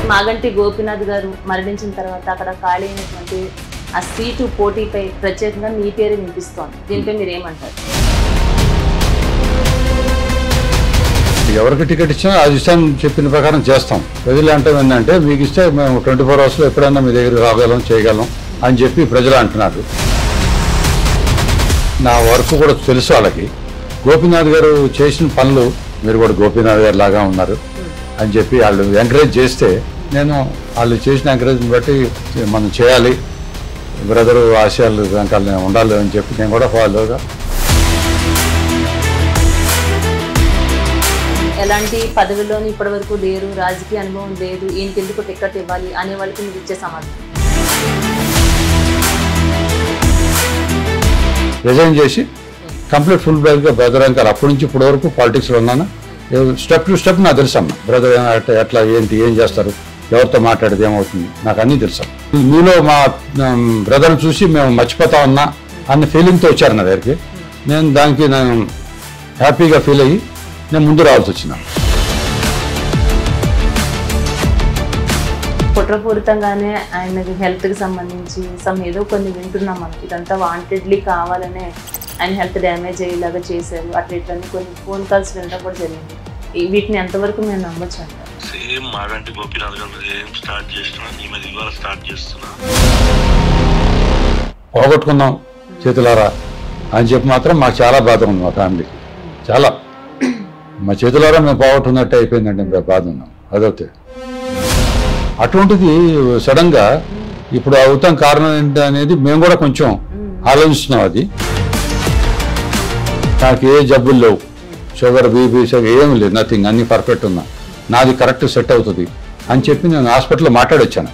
మాగంటి గోపీనాథ్ గారు మరణించిన తర్వాత అక్కడ ఖాళీ అయినటువంటి ఆ సీటు పోటీపై ప్రత్యేకంగా మీ పేరు వినిపిస్తోంది. దీనిపై మీరు ఏమంటారు? ఎవరికి టికెట్ ఇచ్చినా ఆ ఇష్టం చెప్పిన ప్రకారం చేస్తాం. ప్రజలు అంటే ఏంటంటే మీకు ఇస్తే మేము 24 hours ఎప్పుడైనా మీ దగ్గర రాగలం చేయగలం అని చెప్పి ప్రజలు అంటున్నారు. నా వర్క్ కూడా తెలుసు వాళ్ళకి. గోపీనాథ్ గారు చేసిన పనులు మీరు కూడా గోపీనాథ్ గారు లాగా ఉన్నారు అని చెప్పి వాళ్ళు ఎంకరేజ్ చేస్తే నేను వాళ్ళు చేసిన ఎంకరేజ్ని బట్టి మనం చేయాలి, బ్రదరు ఆశయాలు వెనకాల ఉండాలి అని చెప్పి నేను కూడా ఫాలోగా. ఎలాంటి పదవిలోని ఇప్పటి వరకు లేరు, రాజకీయ అనుభవం లేదు, ఈయనకి ఎందుకు టికెట్ ఇవ్వాలి అనే వాళ్ళకి మీరు ఇచ్చే సమాధానం? రిజైన్ చేసి కంప్లీట్ ఫుల్ బ్యాక్గా బ్రదర్ వెనకాల అప్పటి నుంచి ఇప్పటి వరకు పాలిటిక్స్లో ఉన్నాను. స్టెప్ టు స్టెప్ నాకు తెలుసు అమ్మ, బ్రదర్ ఎట్లా ఏంటి ఏం చేస్తారు, ఎవరితో మాట్లాడేది ఏమవుతుంది నాకు అన్నీ తెలుసు. మీలో మా బ్రదర్ చూసి మేము మర్చిపోతా ఉన్నా అన్న ఫీలింగ్తో వచ్చారు నా దగ్గరికి. దానికి నేను హ్యాపీగా ఫీల్ అయ్యి నేను ముందు రావాల్సి వచ్చిన. కుట్రపూరితంగానే ఆయనకి హెల్త్కి సంబంధించి ఏదో కొన్ని వింటున్నాం మనం. ఇదంతా వాంటెడ్లీ కావాలనే ఆయన హెల్త్ డ్యామేజ్ అయ్యేలాగా చేశారు, అట్లా ఇట్లని కొన్ని ఫోన్ కాల్స్ వినడం కూడా జరిగింది. వీటిని ఎంతవరకు మేము నమ్మొచ్చు అంటారు? సేమ్ మాగంటి గోపీనాథ్ గారు ఏం స్టార్ట్ చేస్తున్నా నీ మీద ఇవాళ స్టార్ట్ చేస్తున్నా. పోగొట్టుకుందాం చేతులారా అని చెప్పి మాత్రం మాకు చాలా బాధ ఉంది. మా ఫ్యామిలీకి చాలా మా చేతులారా మేము పోగొట్టుకున్నట్టే అయిపోయిందండి, మేము బాధ ఉన్నాం. అదొకటి. అటువంటిది సడన్గా ఇప్పుడు అవుతాం కారణం ఏంటి అనేది మేము కూడా కొంచెం ఆలోచిస్తున్నాం. అది నాకు ఏ జబ్బులు లేవు, షుగర్ బీపీ ఏమి లేదు, నథింగ్, అన్ని పర్ఫెక్ట్ ఉన్నా, నాది కరెక్ట్ సెట్ అవుతుంది అని చెప్పి నేను హాస్పిటల్లో మాట్లాడొచ్చాను.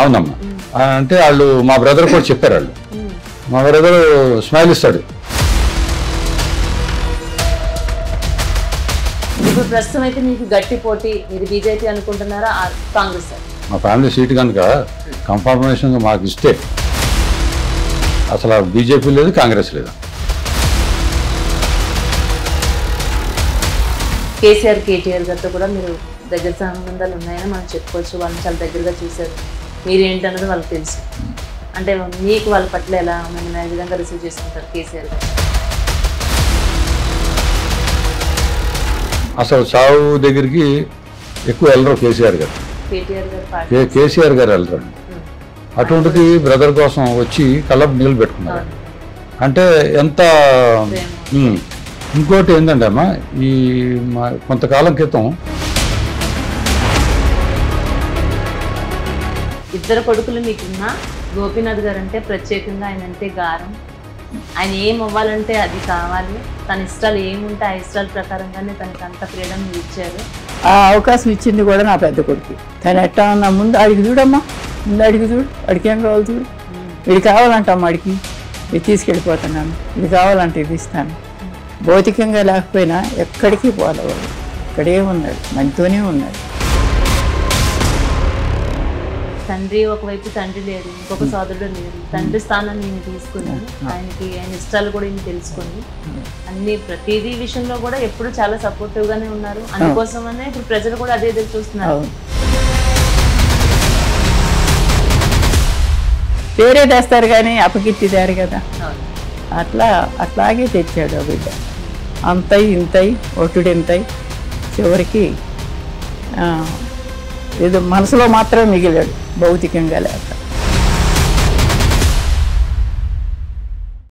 అవునమ్మా అంటే వాళ్ళు మా బ్రదర్ కూడా చెప్పారు. వాళ్ళు మా బ్రదర్ స్మైల్ ఇస్తాడు. ఇప్పుడు ప్రస్తుతం అయితే మీకు గట్టి పోటీ, మీరు బీజేపీ అనుకుంటున్నారా కాంగ్రెస్? మా ఫ్యామిలీ సీట్ కనుక కన్ఫర్మేషన్ మాకు ఇస్తే అసలు బీజేపీ లేదు, కాంగ్రెస్ లేదు. కేసీఆర్ కేటీఆర్ గారితో కూడా మీరు దగ్గర సంబంధాలు ఉన్నాయని మనం చెప్పుకోవచ్చు. వాళ్ళని చాలా దగ్గరగా చూశారు, మీరేంటన్నది వాళ్ళకి తెలుసు. అంటే మీకు వాళ్ళ పట్ల ఎలా మేము ఏ విధంగా రిసీవ్ చేసుకుంటారు కేసీఆర్ గారు? అసలు సావు దగ్గరికి ఎక్కువ వెళ్ళరు కేసీఆర్ గారు, కేసీఆర్ గారు వెళ్ళరు. అటువంటిది బ్రదర్ కోసం వచ్చి కళ్ళపు నీళ్ళు పెట్టుకున్నారు అంటే ఎంత. ఇంకోటి ఏంటంటే అమ్మా, ఈ కొంతకాలం క్రితం ఇద్దరు కొడుకులు మీకున్నా గోపీనాథ్ గారు అంటే ప్రత్యేకంగా ఆయన అంటే గారం. ఆయన ఏం అవ్వాలంటే అది కావాలి, తన ఇష్టాలు ఏముంటే ఆ ఇష్టాల ప్రకారంగానే తనకి అంత ఫ్రీడమ్ మీరు ఇచ్చారు. ఆ అవకాశం ఇచ్చింది కూడా నా పెద్ద కొడుకు. తను ఎట్టా ఉన్నా ముందు అడిగి చూడమ్మా, ముందు అడిగి చూడు, అడిగి ఏం కావాలి చూడు, ఇది కావాలంటమ్మా, అడిగి ఇది తీసుకెళ్ళిపోతున్నాను, ఇది కావాలంటే ఇది ఇస్తాను. భౌతికంగా లేకపోయినా ఎక్కడికి పోలేవాడు, ఇక్కడే ఉన్నాడు, మనతోనే ఉన్నాడు. తండ్రి ఒకవైపు తండ్రి లేరు, ఇంకొక సోదరుడు లేరు. తండ్రి స్థానాన్ని నేను తీసుకుని ఆయనకి ఆయన ఇష్టాలు కూడా ఈయన తెలుసుకొని అన్ని ప్రతిదీ విషయంలో కూడా ఎప్పుడు చాలా సపోర్టివ్ గానే ఉన్నారు. అందుకోసమనే ఇప్పుడు ప్రజలు కూడా అదే ఎదురు చూస్తున్నారు. పేరే తెస్తారు కానీ అపకీర్తిదారు కదా, అట్లాగే తెచ్చాడు ఆ బిడ్డ. అంతై ఇంతై ఒట్టుడింతై చివరికి ఏదో మనసులో మాత్రమే మిగిలాడు, భౌతికంగా లేక.